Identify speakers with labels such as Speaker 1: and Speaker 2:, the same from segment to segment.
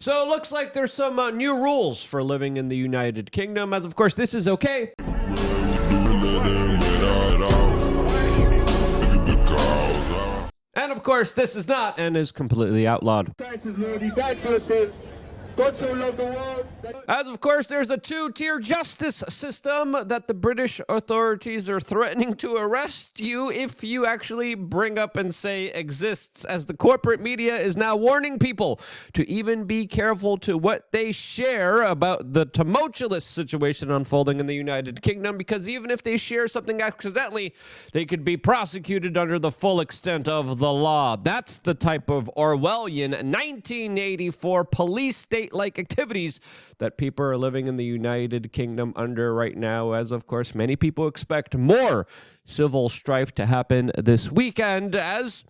Speaker 1: So it looks like there's some new rules for living in the United Kingdom, as of course this is okay. And of course this is not and is completely outlawed. God so loved the world. As of course, there's a two-tier justice system that the British authorities are threatening to arrest you if you actually bring up and say exists, as the corporate media is now warning people to even be careful to what they share about the tumultuous situation unfolding in the United Kingdom, because even if they share something accidentally, they could be prosecuted under the full extent of the law. That's the type of Orwellian 1984 police state like activities that people are living in the United Kingdom under right now, as of course many people expect more civil strife to happen this weekend, as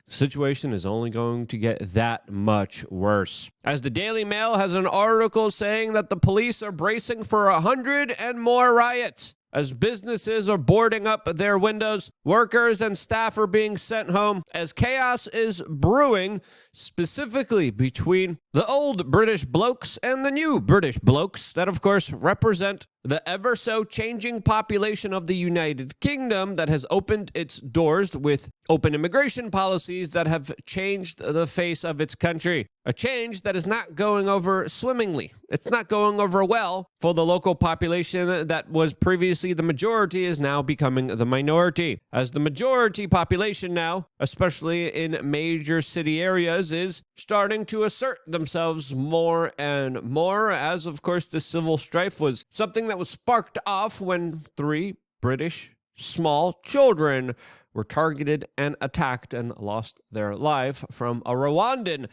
Speaker 1: the situation is only going to get that much worse. As the Daily Mail has an article saying that the police are bracing for 100 and more riots. As businesses are boarding up their windows, workers and staff are being sent home, as chaos is brewing, specifically between the old British blokes and the new British blokes that, of course, represent the ever-so-changing population of the United Kingdom that has opened its doors with open immigration policies that have changed the face of its country. A change that is not going over swimmingly. It's not going over well for the local population that was previously the majority is now becoming the minority. As the majority population now, especially in major city areas, is starting to assert themselves more and more, as of course the civil strife was something that was sparked off when 3 British small children were targeted and attacked and lost their life from a Rwandan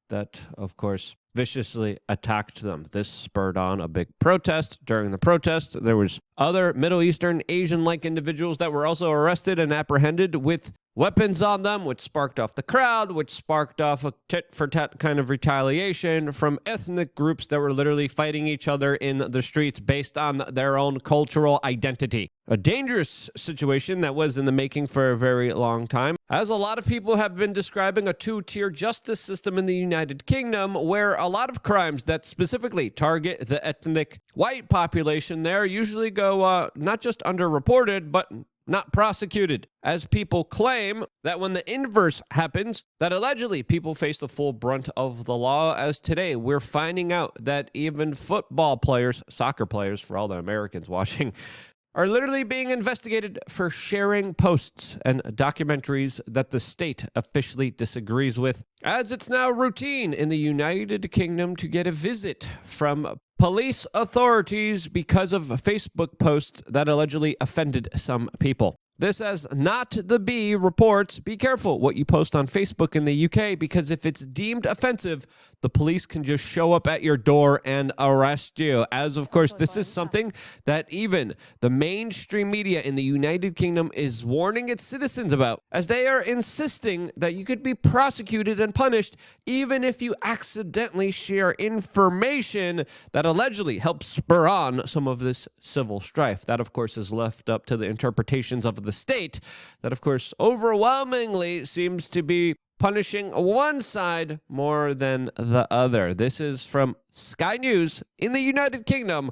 Speaker 1: that, of course, viciously attacked them. This spurred on a big protest. During the protest, there was other Middle Eastern, Asian-like individuals that were also arrested and apprehended with weapons on them, which sparked off the crowd, which sparked off a tit-for-tat kind of retaliation from ethnic groups that were literally fighting each other in the streets based on their own cultural identity. A dangerous situation that was in the making for a very long time, as a lot of people have been describing a two-tier justice system in the United Kingdom, where a lot of crimes that specifically target the ethnic white population there usually go not just underreported, but not prosecuted, as people claim that when the inverse happens, that allegedly people face the full brunt of the law, as today we're finding out that even football players, soccer players for all the Americans watching, are literally being investigated for sharing posts and documentaries that the state officially disagrees with, as it's now routine in the United Kingdom to get a visit from police authorities because of Facebook posts that allegedly offended some people. This as Not the Bee reports, be careful what you post on Facebook in the UK, because if it's deemed offensive, the police can just show up at your door and arrest you. As of course, this is something that even the mainstream media in the United Kingdom is warning its citizens about, as they are insisting that you could be prosecuted and punished even if you accidentally share information that allegedly helps spur on some of this civil strife. That, of course, is left up to the interpretations of the state that, of course, overwhelmingly seems to be punishing one side more than the other. This is from Sky News in the United Kingdom,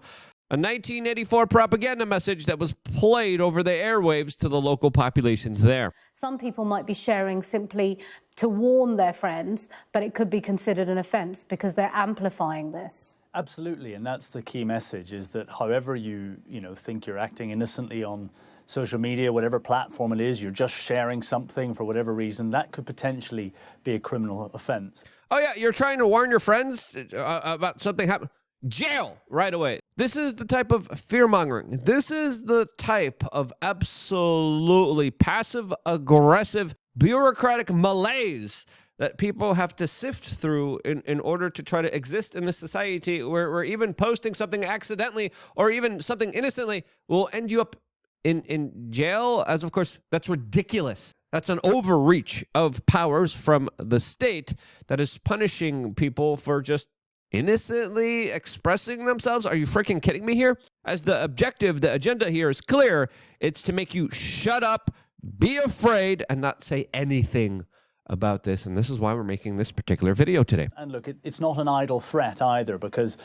Speaker 1: a 1984 propaganda message that was played over the airwaves to the local populations there.
Speaker 2: Some people might be sharing simply to warn their friends, but it could be considered an offence because they're amplifying this.
Speaker 3: Absolutely, and that's the key message, is that however you think you're acting innocently on social media, whatever platform it is, you're just sharing something for whatever reason, that could potentially be a criminal offence.
Speaker 1: Oh yeah, you're trying to warn your friends about something happening. Jail right away. This is the type of fear-mongering. This is the type of absolutely passive-aggressive, bureaucratic malaise that people have to sift through in order to try to exist in a society where even posting something accidentally or even something innocently will end you up in jail, as of course, that's ridiculous. That's an overreach of powers from the state that is punishing people for just innocently expressing themselves. Are you freaking kidding me here? As the objective, the agenda here is clear. It's to make you shut up, be afraid, and not say anything about this, and this is why we're making this particular video today.
Speaker 3: And look, it's not an idle threat either, because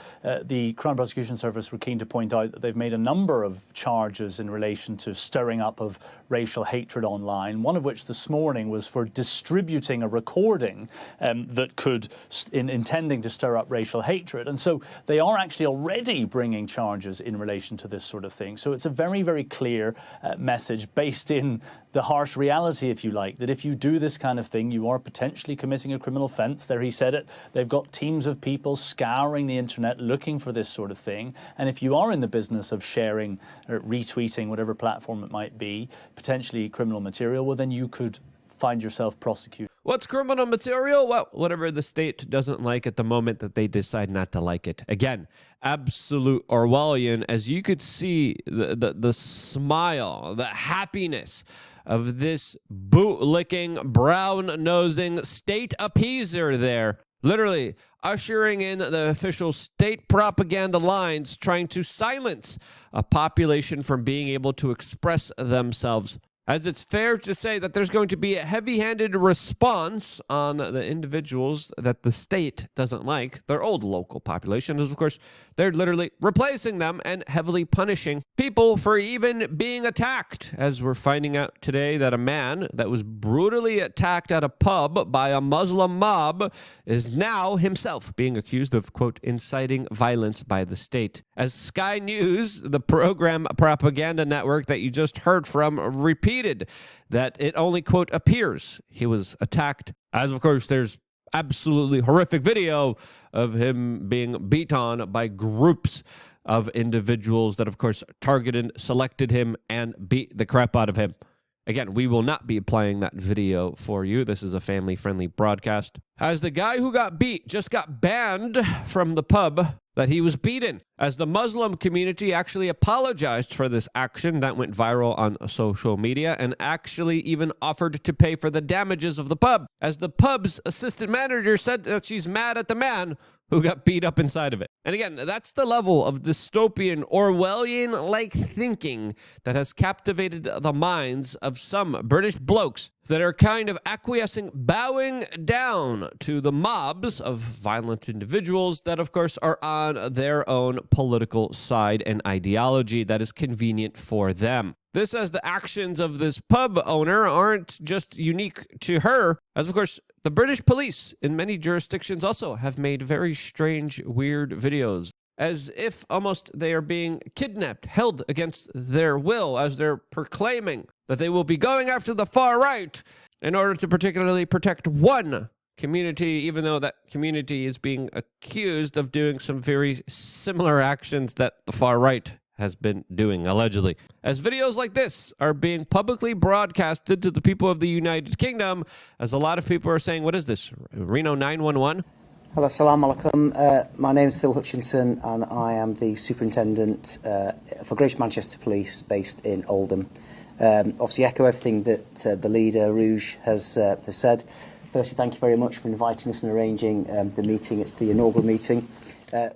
Speaker 3: the Crown Prosecution Service were keen to point out that they've made a number of charges in relation to stirring up of racial hatred online, one of which this morning was for distributing a recording that could, intending to stir up racial hatred. And so they are actually already bringing charges in relation to this sort of thing. So it's a very, very clear message based in the harsh reality, if you like, that if you do this kind of thing, you are potentially committing a criminal offence. There he said it. They've got teams of people scouring the internet looking for this sort of thing. And if you are in the business of sharing or retweeting, whatever platform it might be, potentially criminal material, well, then you could find yourself prosecuted.
Speaker 1: What's criminal material? Well, whatever the state doesn't like at the moment that they decide not to like it. Again, absolute Orwellian, as you could see the smile, the happiness of this boot-licking, brown-nosing state appeaser there. Literally ushering in the official state propaganda lines, trying to silence a population from being able to express themselves. As it's fair to say that there's going to be a heavy-handed response on the individuals that the state doesn't like, their old local population, is of course they're literally replacing them and heavily punishing people for even being attacked. As we're finding out today that a man that was brutally attacked at a pub by a Muslim mob is now himself being accused of, quote, inciting violence by the state. As Sky News, the program propaganda network that you just heard from, repeated that it only, quote, appears he was attacked. As of course, there's absolutely horrific video of him being beat on by groups of individuals that, of course, targeted, selected him, and beat the crap out of him. Again, we will not be playing that video for you. This is a family-friendly broadcast. As the guy who got beat just got banned from the pub that he was beaten, as the Muslim community actually apologized for this action that went viral on social media and actually even offered to pay for the damages of the pub, as the pub's assistant manager said that she's mad at the man who got beat up inside of it. And again, that's the level of dystopian, Orwellian-like thinking that has captivated the minds of some British blokes that are kind of acquiescing, bowing down to the mobs of violent individuals that, of course, are on their own political side and ideology that is convenient for them. This, as the actions of this pub owner aren't just unique to her, as of course, the British police in many jurisdictions also have made very strange, weird videos, as if almost they are being kidnapped, held against their will, as they're proclaiming that they will be going after the far right in order to particularly protect one community, even though that community is being accused of doing some very similar actions that the far right has been doing, allegedly. As videos like this are being publicly broadcasted to the people of the United Kingdom, as a lot of people are saying, what is this, Reno 911?
Speaker 4: Hello, Assalamu alaikum. My name is Phil Hutchinson and I am the Superintendent for Greater Manchester Police based in Oldham. Obviously echo everything that the leader, Rouge, has said. Firstly, thank you very much for inviting us and arranging the meeting. It's the inaugural meeting.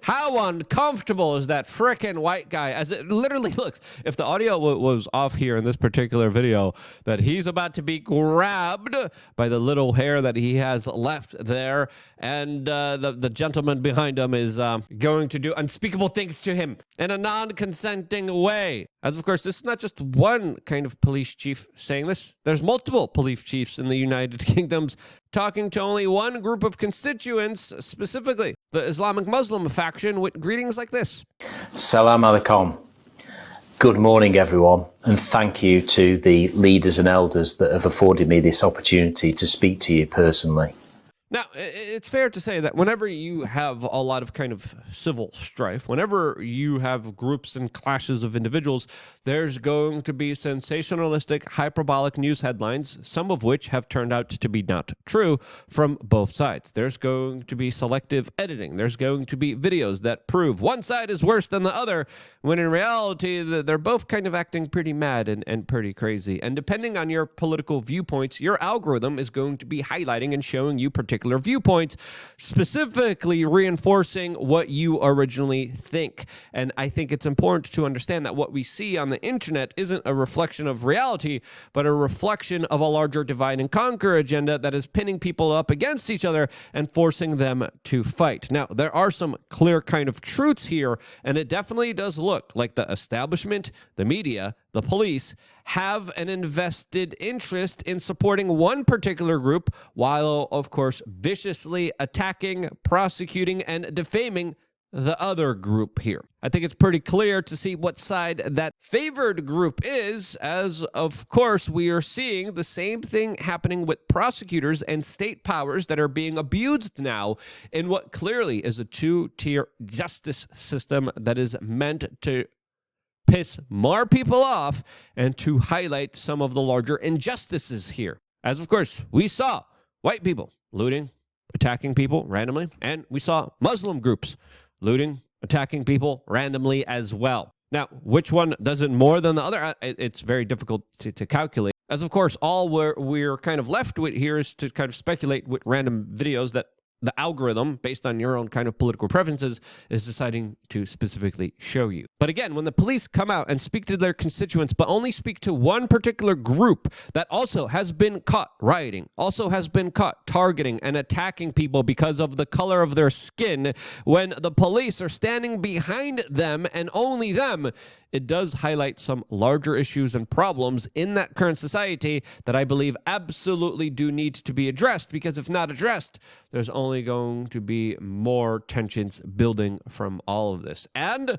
Speaker 1: How uncomfortable is that frickin' white guy? As it literally looks, if the audio was off here in this particular video, that he's about to be grabbed by the little hair that he has left there, and the gentleman behind him is going to do unspeakable things to him in a non-consenting way. As of course, this is not just one kind of police chief saying this. There's multiple police chiefs in the United Kingdoms talking to only one group of constituents, specifically the Islamic Muslim faction, with greetings like this.
Speaker 5: Salam alaikum. Good morning, everyone, and thank you to the leaders and elders that have afforded me this opportunity to speak to you personally.
Speaker 1: Now, it's fair to say that whenever you have a lot of kind of civil strife, whenever you have groups and clashes of individuals, there's going to be sensationalistic, hyperbolic news headlines, some of which have turned out to be not true from both sides. There's going to be selective editing. There's going to be videos that prove one side is worse than the other, when in reality, they're both kind of acting pretty mad and pretty crazy. And depending on your political viewpoints, your algorithm is going to be highlighting and showing you particular particular viewpoint, specifically reinforcing what you originally think. And I think it's important to understand that what we see on the internet isn't a reflection of reality, but a reflection of a larger divide and conquer agenda that is pinning people up against each other and forcing them to fight. Now, there are some clear kind of truths here, and it definitely does look like the establishment, the media, the police have an invested interest in supporting one particular group while, of course, viciously attacking, prosecuting, and defaming the other group here. I think it's pretty clear to see what side that favored group is, as of course we are seeing the same thing happening with prosecutors and state powers that are being abused now in what clearly is a two-tier justice system that is meant to piss more people off and to highlight some of the larger injustices here. As of course we saw white people looting, attacking people randomly, and we saw Muslim groups looting, attacking people randomly as well. Now, which one does it more than the other? It's very difficult to calculate. As of course, all we're kind of left with here is to kind of speculate with random videos that the algorithm, based on your own kind of political preferences, is deciding to specifically show you. But again, when the police come out and speak to their constituents, but only speak to one particular group that also has been caught rioting, also has been caught targeting and attacking people because of the color of their skin, when the police are standing behind them and only them, it does highlight some larger issues and problems in that current society that I believe absolutely do need to be addressed, because if not addressed, there's only going to be more tensions building from all of this. And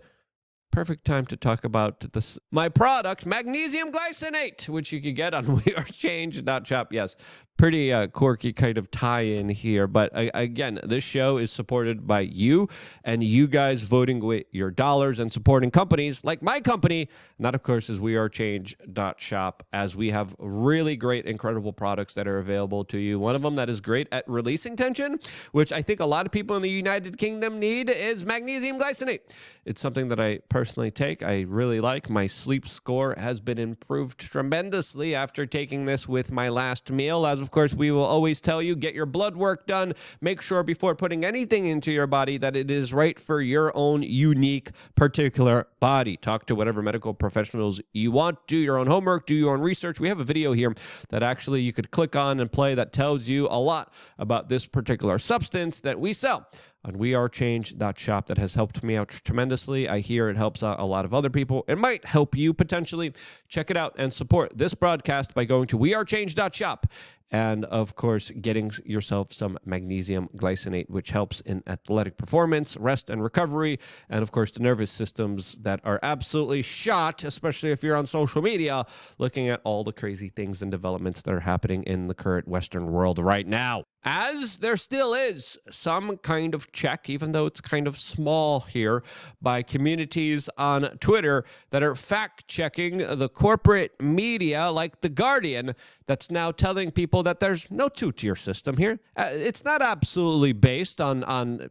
Speaker 1: perfect time to talk about this, my product, magnesium glycinate, which you can get on wearechange.shop. Yes, pretty quirky kind of tie-in here. But again, this show is supported by you and you guys voting with your dollars and supporting companies like my company. And that, of course, is wearechange.shop, as we have really great, incredible products that are available to you. One of them that is great at releasing tension, which I think a lot of people in the United Kingdom need, is magnesium glycinate. It's something that I personally take. I really like. My sleep score has been improved tremendously after taking this with my last meal. As of course, we will always tell you, get your blood work done. Make sure before putting anything into your body that it is right for your own unique, particular body. Talk to whatever medical professionals you want. Do your own homework. Do your own research. We have a video here that actually you could click on and play that tells you a lot about this particular substance that we sell on wearechange.shop that has helped me out tremendously. I hear it helps out a lot of other people. It might help you potentially. Check it out and support this broadcast by going to wearechange.shop and, of course, getting yourself some magnesium glycinate, which helps in athletic performance, rest and recovery, and, of course, the nervous systems that are absolutely shot, especially if you're on social media, looking at all the crazy things and developments that are happening in the current Western world right now. As there still is some kind of check, even though it's kind of small here, by communities on Twitter that are fact-checking the corporate media like The Guardian, that's now telling people that there's no two-tier system here. It's not absolutely based on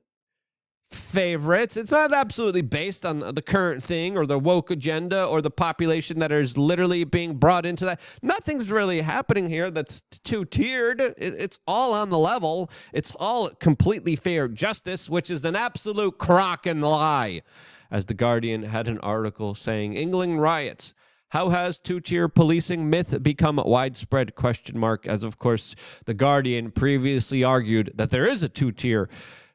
Speaker 1: favorites. It's not absolutely based on the current thing or the woke agenda or the population that is literally being brought into that. Nothing's really happening here that's two-tiered. It's all on the level. It's all completely fair justice, which is an absolute crock and lie. As The Guardian had an article saying, England riots. How has two-tier policing myth become widespread? ? As of course, The Guardian previously argued that there is a two-tier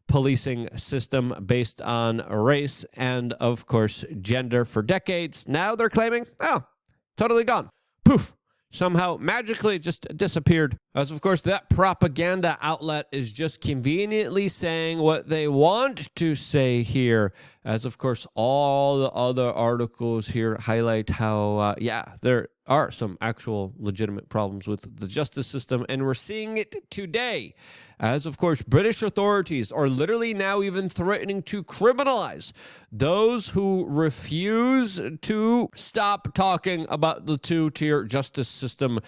Speaker 1: policing system based on race and, of course, gender for decades. Now they're claiming, oh, totally gone. Poof. Somehow magically just disappeared. As of course that propaganda outlet is just conveniently saying what they want to say here. As of course all the other articles here highlight how, there are some actual legitimate problems with the justice system, and we're seeing it today. As of course British authorities are literally now even threatening to criminalize those who refuse to stop talking about the two-tier justice system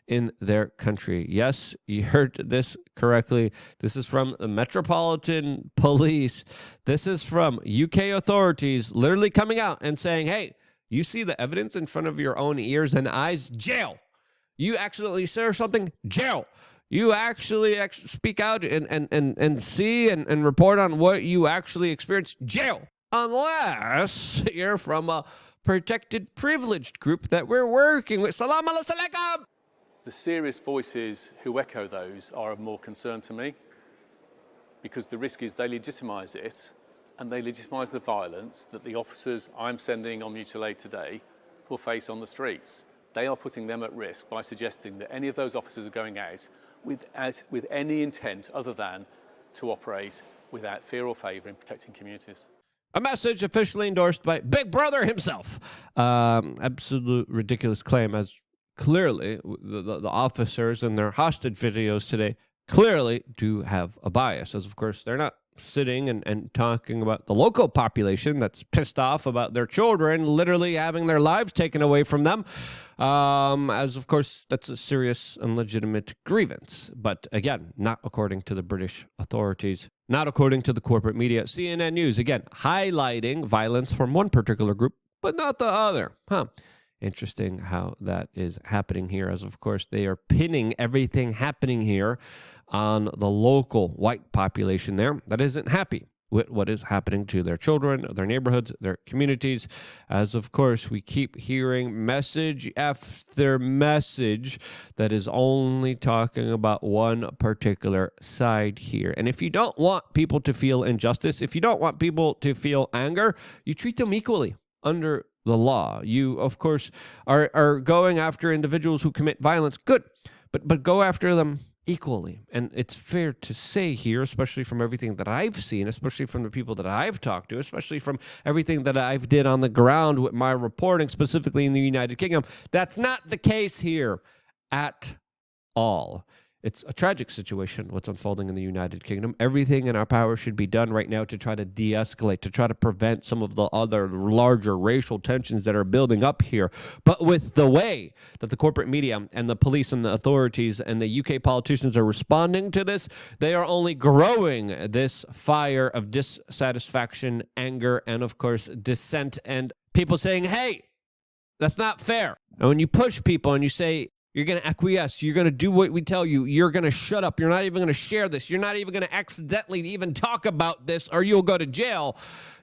Speaker 1: in their country. Yes, you heard this correctly. This is from the Metropolitan Police. This is from UK authorities literally coming out and saying, hey, you see the evidence in front of your own ears and eyes? Jail. You accidentally share something? Jail. You actually speak out and see and report on what you actually experienced. Jail. Unless you're from a protected, privileged group that we're working with. Salam alaikum.
Speaker 6: The serious voices who echo those are of more concern to me, because the risk is they legitimise it, and they legitimise the violence that the officers I'm sending on mutual aid today will face on the streets. They are putting them at risk by suggesting that any of those officers are going out with any intent other than to operate without fear or favour in protecting communities.
Speaker 1: A message officially endorsed by Big Brother himself. Absolute ridiculous claim, as clearly the officers in their hostage videos today clearly do have a bias, as of course they're not sitting and talking about the local population that's pissed off about their children literally having their lives taken away from them, as of course that's a serious and legitimate grievance. But again, not according to the British authorities, not according to the corporate media. CNN News, again, highlighting violence from one particular group, but not the other. Interesting how that is happening here, as of course they are pinning everything happening here on the local white population there that isn't happy with what is happening to their children, their neighborhoods, their communities, as of course we keep hearing message after message that is only talking about one particular side here. And if you don't want people to feel injustice, if you don't want people to feel anger, you treat them equally under the law. You, of course, are going after individuals who commit violence. Good, but go after them equally. And it's fair to say here, especially from everything that I've seen, especially from the people that I've talked to, especially from everything that I've did on the ground with my reporting, specifically in the United Kingdom, that's not the case here at all. It's a tragic situation, what's unfolding in the United Kingdom. Everything in our power should be done right now to try to de-escalate, to try to prevent some of the other larger racial tensions that are building up here. But with the way that the corporate media and the police and the authorities and the UK politicians are responding to this, they are only growing this fire of dissatisfaction, anger, and of course, dissent, and people saying, hey, that's not fair. And when you push people and you say, you're going to acquiesce, you're going to do what we tell you, you're going to shut up, you're not even going to share this, you're not even going to accidentally even talk about this, or you'll go to jail,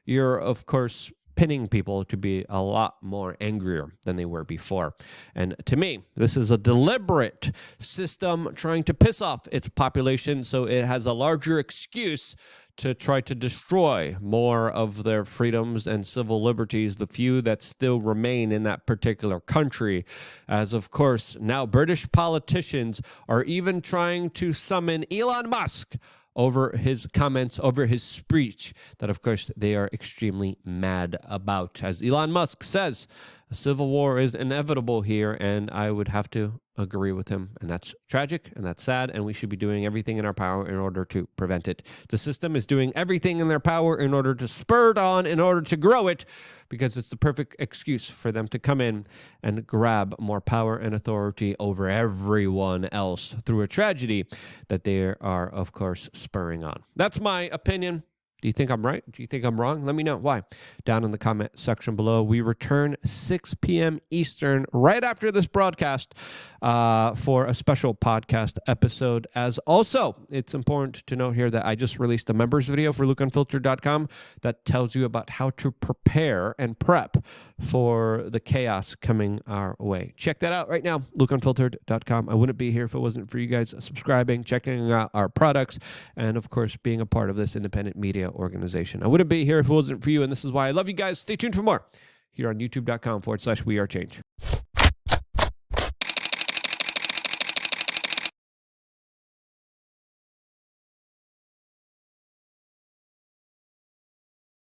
Speaker 1: you're, of course, pinning people to be a lot more angrier than they were before. And to me, this is a deliberate system trying to piss off its population so it has a larger excuse to try to destroy more of their freedoms and civil liberties, the few that still remain in that particular country. As of course, now British politicians are even trying to summon Elon Musk over his comments, over his speech, that of course they are extremely mad about. As Elon Musk says, a civil war is inevitable here, and I would have to agree with him. And that's tragic, and that's sad, and we should be doing everything in our power in order to prevent it. The system is doing everything in their power in order to spur it on, in order to grow it, because it's the perfect excuse for them to come in and grab more power and authority over everyone else through a tragedy that they are, of course, spurring on. That's my opinion. Do you think I'm right? Do you think I'm wrong? Let me know. Why? Down in the comment section below. We return 6 p.m. Eastern right after this broadcast for a special podcast episode. As also, it's important to note here that I just released a members video for LukeUnfiltered.com that tells you about how to prepare and prep for the chaos coming our way. Check that out right now, LukeUnfiltered.com. I wouldn't be here if it wasn't for you guys subscribing, checking out our products, and of course, being a part of this independent media organization. I wouldn't be here if it wasn't for you, and this is why I love you guys. Stay tuned for more here on youtube.com/wearechange.